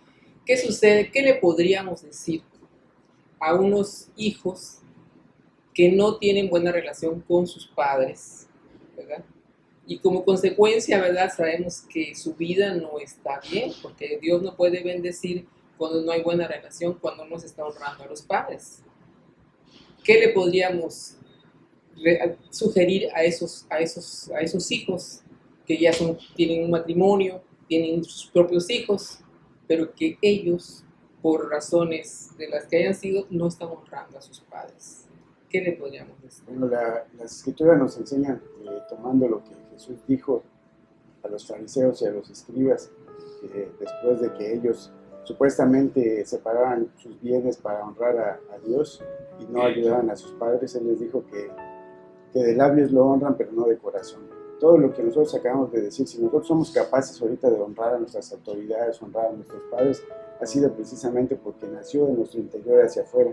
¿Qué sucede? ¿Qué le podríamos decir a unos hijos que no tienen buena relación con sus padres, ¿verdad? Y como consecuencia, ¿verdad? Sabemos que su vida no está bien, porque Dios no puede bendecir cuando no hay buena relación, cuando no se está honrando a los padres. ¿Qué le podríamos sugerir a esos hijos que ya tienen un matrimonio, tienen sus propios hijos, pero que ellos, por razones de las que hayan sido, no están honrando a sus padres? ¿Qué le podríamos decir? Bueno, las escrituras nos enseñan, tomando lo que Jesús dijo a los fariseos y a los escribas, después de que ellos supuestamente separaban sus bienes para honrar a Dios y no ayudaban a sus padres, Él les dijo que de labios lo honran, pero no de corazón. Todo lo que nosotros acabamos de decir, si nosotros somos capaces ahorita de honrar a nuestras autoridades, honrar a nuestros padres, ha sido precisamente porque nació de nuestro interior hacia afuera,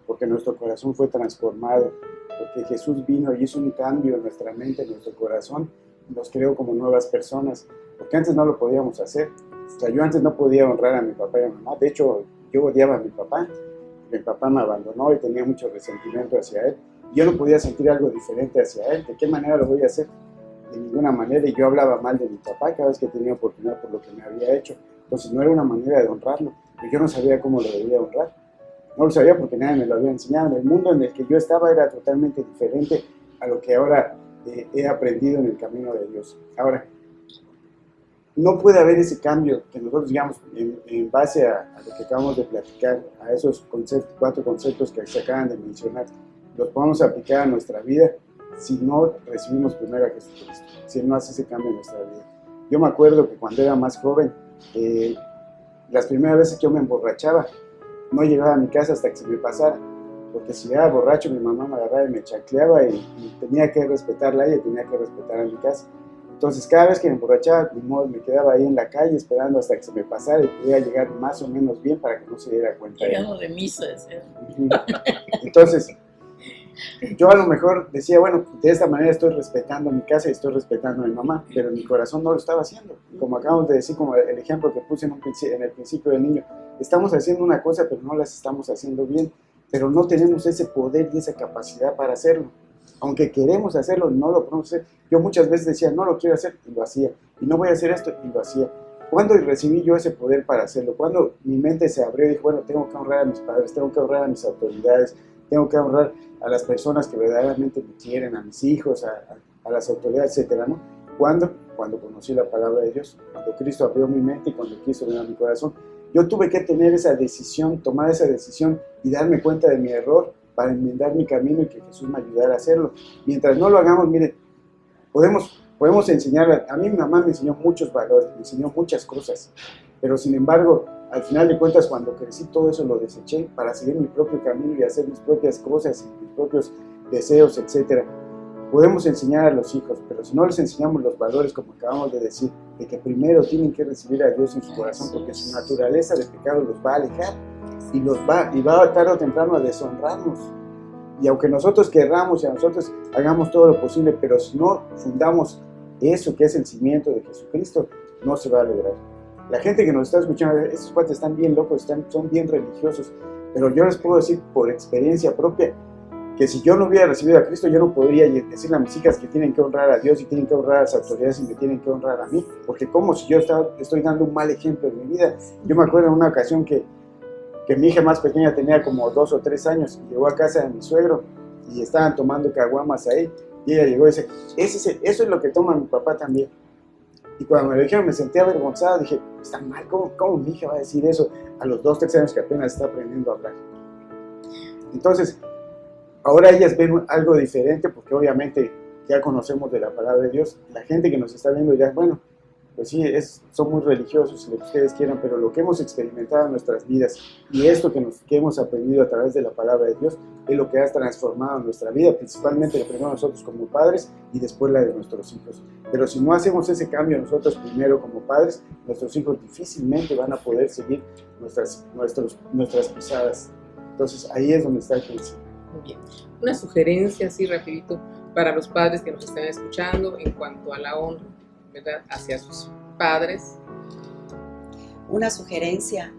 porque nuestro corazón fue transformado, porque Jesús vino y hizo un cambio en nuestra mente, en nuestro corazón, nos creó como nuevas personas, porque antes no lo podíamos hacer. O sea, yo antes no podía honrar a mi papá y a mi mamá. De hecho, yo odiaba a mi papá me abandonó y tenía mucho resentimiento hacia él. Yo no podía sentir algo diferente hacia él. ¿De qué manera lo voy a hacer? De ninguna manera. Y yo hablaba mal de mi papá cada vez que tenía oportunidad por lo que me había hecho. Entonces no era una manera de honrarlo. Y yo no sabía cómo lo debía honrar. No lo sabía porque nadie me lo había enseñado. El mundo en el que yo estaba era totalmente diferente a lo que ahora he aprendido en el camino de Dios. Ahora, no puede haber ese cambio que nosotros, digamos, en base a lo que acabamos de platicar, a esos 4 conceptos que se acaban de mencionar, los podemos aplicar a nuestra vida si no recibimos primero a Jesucristo, si no hace ese cambio en nuestra vida. Yo me acuerdo que cuando era más joven, las primeras veces que yo me emborrachaba, no llegaba a mi casa hasta que se me pasara, porque si era borracho mi mamá me agarraba y me chacleaba y tenía que respetarla a ella, tenía que respetar a mi casa. Entonces cada vez que me emborrachaba, me quedaba ahí en la calle esperando hasta que se me pasara y pudiera llegar más o menos bien para que no se diera cuenta. Llegando de misa, decía. Entonces, yo a lo mejor decía, bueno, de esta manera estoy respetando mi casa y estoy respetando a mi mamá, pero mi corazón no lo estaba haciendo. Como acabamos de decir, como el ejemplo que puse en el principio del niño, estamos haciendo una cosa, pero no las estamos haciendo bien, pero no tenemos ese poder y esa capacidad para hacerlo. Aunque queremos hacerlo, no lo podemos hacer. Yo muchas veces decía, no lo quiero hacer, y lo hacía. Y no voy a hacer esto, y lo hacía. ¿Cuándo recibí yo ese poder para hacerlo? Cuando mi mente se abrió y dije, bueno, tengo que honrar a mis padres, tengo que honrar a mis autoridades, tengo que honrar a las personas que verdaderamente me quieren, a mis hijos, a las autoridades, etcétera, ¿no? ¿Cuándo? Cuando conocí la palabra de Dios, cuando Cristo abrió mi mente y cuando quiso venir a mi corazón. Yo tuve que tener esa decisión, tomar esa decisión y darme cuenta de mi error para enmendar mi camino y que Jesús me ayudara a hacerlo. Mientras no lo hagamos, miren, podemos enseñar, a mí mi mamá me enseñó muchos valores, me enseñó muchas cosas, pero sin embargo, al final de cuentas, cuando crecí, todo eso lo deseché para seguir mi propio camino y hacer mis propias cosas, mis propios deseos, etc. Podemos enseñar a los hijos, pero si no les enseñamos los valores, como acabamos de decir, de que primero tienen que recibir a Dios en su corazón, porque su naturaleza de pecado los va a alejar y va tarde o temprano a deshonrarnos. Y aunque nosotros querramos y a nosotros hagamos todo lo posible, pero si no fundamos eso que es el cimiento de Jesucristo, no se va a lograr. La gente que nos está escuchando, estos cuates están bien locos, son bien religiosos, pero yo les puedo decir por experiencia propia que si yo no hubiera recibido a Cristo, yo no podría decirle a mis hijas que tienen que honrar a Dios y tienen que honrar a las autoridades y me tienen que honrar a mí, porque como si yo estoy dando un mal ejemplo en mi vida. Yo me acuerdo en una ocasión que mi hija más pequeña tenía como 2 o 3 años, y llegó a casa de mi suegro y estaban tomando caguamas ahí, y ella llegó y dice, eso es lo que toma mi papá también. Y cuando me lo dijeron me sentí avergonzada, dije, está mal, ¿cómo mi hija va a decir eso a los 2 o 3 años que apenas está aprendiendo a hablar? Entonces, ahora ellas ven algo diferente porque obviamente ya conocemos de la palabra de Dios. La gente que nos está viendo dirá, bueno, pues sí, son muy religiosos, lo que ustedes quieran, pero lo que hemos experimentado en nuestras vidas y esto que hemos aprendido a través de la palabra de Dios es lo que ha transformado nuestra vida, principalmente lo primero nosotros como padres y después la de nuestros hijos. Pero si no hacemos ese cambio nosotros primero como padres, nuestros hijos difícilmente van a poder seguir nuestras pisadas. Entonces ahí es donde está el principio. Muy bien. Una sugerencia así rapidito para los padres que nos están escuchando en cuanto a la honra, ¿verdad?, hacia sus padres. Una sugerencia,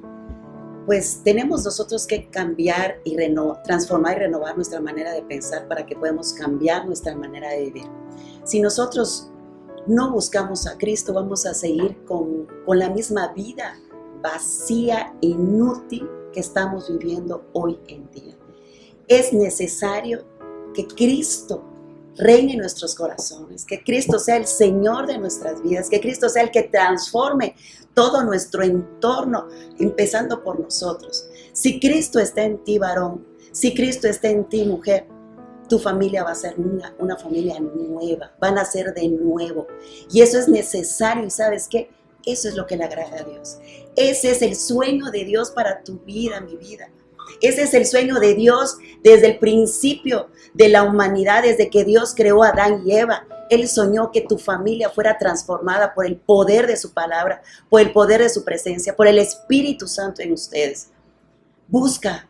pues tenemos nosotros que cambiar y transformar y renovar nuestra manera de pensar para que podamos cambiar nuestra manera de vivir. Si nosotros no buscamos a Cristo, vamos a seguir con la misma vida vacía e inútil que estamos viviendo hoy en día. Es necesario que Cristo reine en nuestros corazones, que Cristo sea el Señor de nuestras vidas, que Cristo sea el que transforme todo nuestro entorno, empezando por nosotros. Si Cristo está en ti, varón, si Cristo está en ti, mujer, tu familia va a ser una familia nueva, van a ser de nuevo. Y eso es necesario, y ¿sabes qué? Eso es lo que le agrada a Dios. Ese es el sueño de Dios para tu vida, mi vida. Ese es el sueño de Dios desde el principio de la humanidad, desde que Dios creó a Adán y Eva. Él soñó que tu familia fuera transformada por el poder de su palabra, por el poder de su presencia, por el Espíritu Santo en ustedes. Busca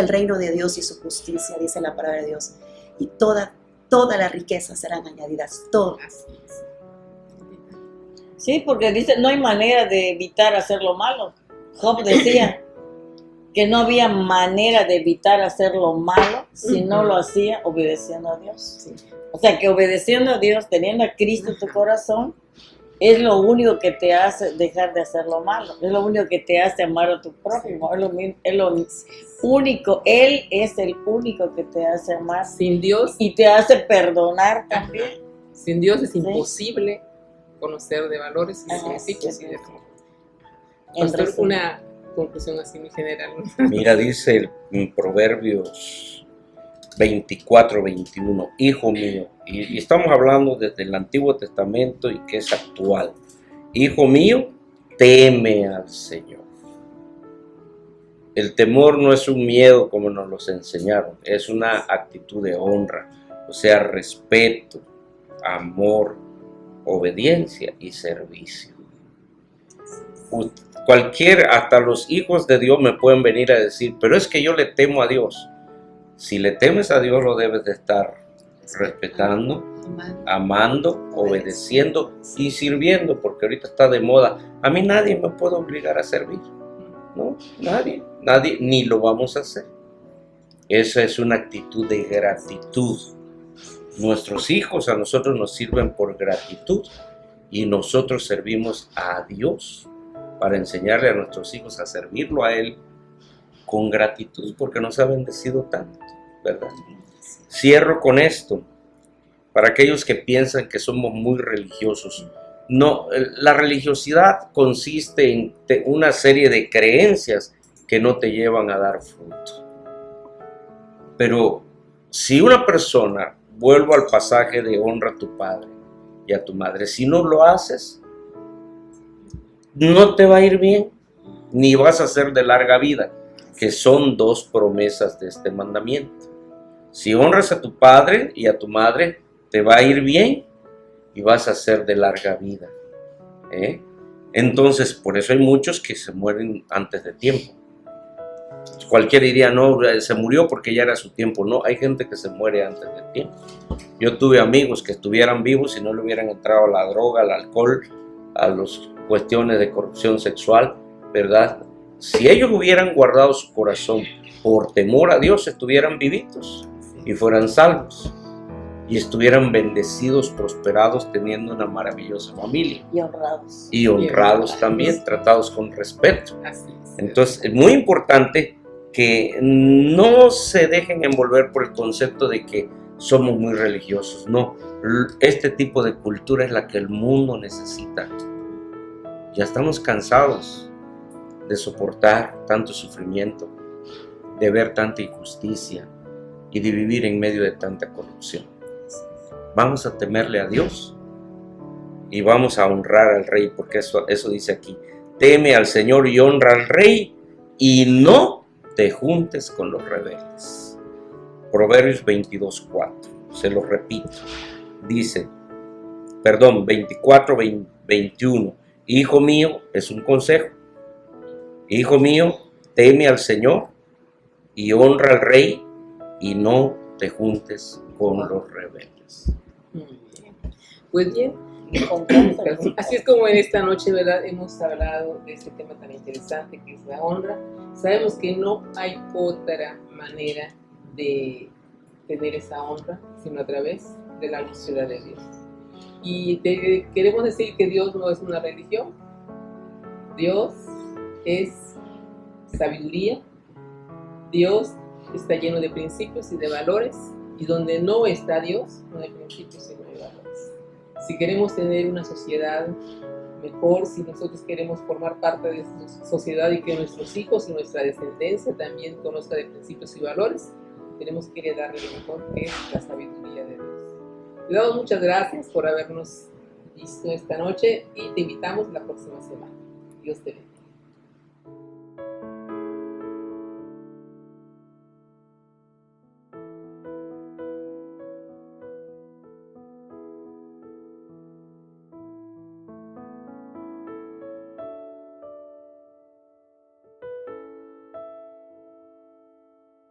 el reino de Dios y su justicia, dice la palabra de Dios. Y todas las riquezas serán añadidas, todas. Sí, porque dice, no hay manera de evitar hacer lo malo. Job decía que no había manera de evitar hacer lo malo si no lo hacía obedeciendo a Dios. Sí. O sea, que obedeciendo a Dios, teniendo a Cristo en tu corazón, es lo único que te hace dejar de hacer lo malo. Es lo único que te hace amar a tu prójimo. Es lo único. Él es el único que te hace amar. Sin Dios. Y te hace perdonar también. Sin Dios es imposible conocer de valores y de principios y de todo. Pastor, una conclusión así muy general. Mira, dice en Proverbios 24-21, hijo mío, y estamos hablando desde el Antiguo Testamento y que es actual. Hijo mío, teme al Señor. El temor no es un miedo como nos los enseñaron, es una actitud de honra, o sea, respeto, amor, obediencia y servicio. Hasta los hijos de Dios me pueden venir a decir, pero es que yo le temo a Dios. Si le temes a Dios, lo debes de estar respetando, amando, obedeciendo y sirviendo, porque ahorita está de moda. A mí nadie me puede obligar a servir, ¿no? Nadie, ni lo vamos a hacer. Esa es una actitud de gratitud. Nuestros hijos a nosotros nos sirven por gratitud y nosotros servimos a Dios para enseñarle a nuestros hijos a servirlo a Él con gratitud porque nos ha bendecido tanto, ¿verdad? Cierro con esto, para aquellos que piensan que somos muy religiosos. No, la religiosidad consiste en una serie de creencias que no te llevan a dar fruto. Pero si una persona, vuelvo al pasaje de honra a tu padre y a tu madre, si no lo haces, no te va a ir bien, ni vas a ser de larga vida, que son 2 promesas de este mandamiento. Si honras a tu padre y a tu madre, te va a ir bien y vas a ser de larga vida. Entonces, por eso hay muchos que se mueren antes de tiempo. Cualquiera diría, no, se murió porque ya era su tiempo. No, hay gente que se muere antes de tiempo. Yo tuve amigos que estuvieran vivos y no le hubieran entrado a la droga, al alcohol, a los cuestiones de corrupción sexual, ¿verdad? Si ellos hubieran guardado su corazón por temor a Dios, estuvieran vivitos y fueran salvos y estuvieran bendecidos, prosperados, teniendo una maravillosa familia. Y honrados. Y honrados también, tratados con respeto. Así es. Entonces, es muy importante que no se dejen envolver por el concepto de que somos muy religiosos. No, este tipo de cultura es la que el mundo necesita. Ya estamos cansados de soportar tanto sufrimiento, de ver tanta injusticia y de vivir en medio de tanta corrupción. Vamos a temerle a Dios y vamos a honrar al Rey, porque eso dice aquí: teme al Señor y honra al Rey, y no te juntes con los rebeldes. Proverbios 22:4, se lo repito, dice, 24:21, hijo mío, es un consejo, hijo mío, teme al Señor y honra al Rey, y no te juntes con los rebeldes. Muy bien. Pues bien, Con confianza. así es como en esta noche, ¿verdad? Hemos hablado de este tema tan interesante que es la honra. Sabemos que no hay otra manera de tener esa honra sino a través de la búsqueda de Dios. Y queremos decir que Dios no es una religión. Dios es sabiduría. Dios está lleno de principios y de valores. Y donde no está Dios, no hay principios y no hay valores. Si queremos tener una sociedad mejor, si nosotros queremos formar parte de esta sociedad y que nuestros hijos y nuestra descendencia también conozca de principios y valores, tenemos que heredarle lo mejor, que es la sabiduría de Dios. Te damos muchas gracias por habernos visto esta noche y te invitamos la próxima semana. Dios te bendiga.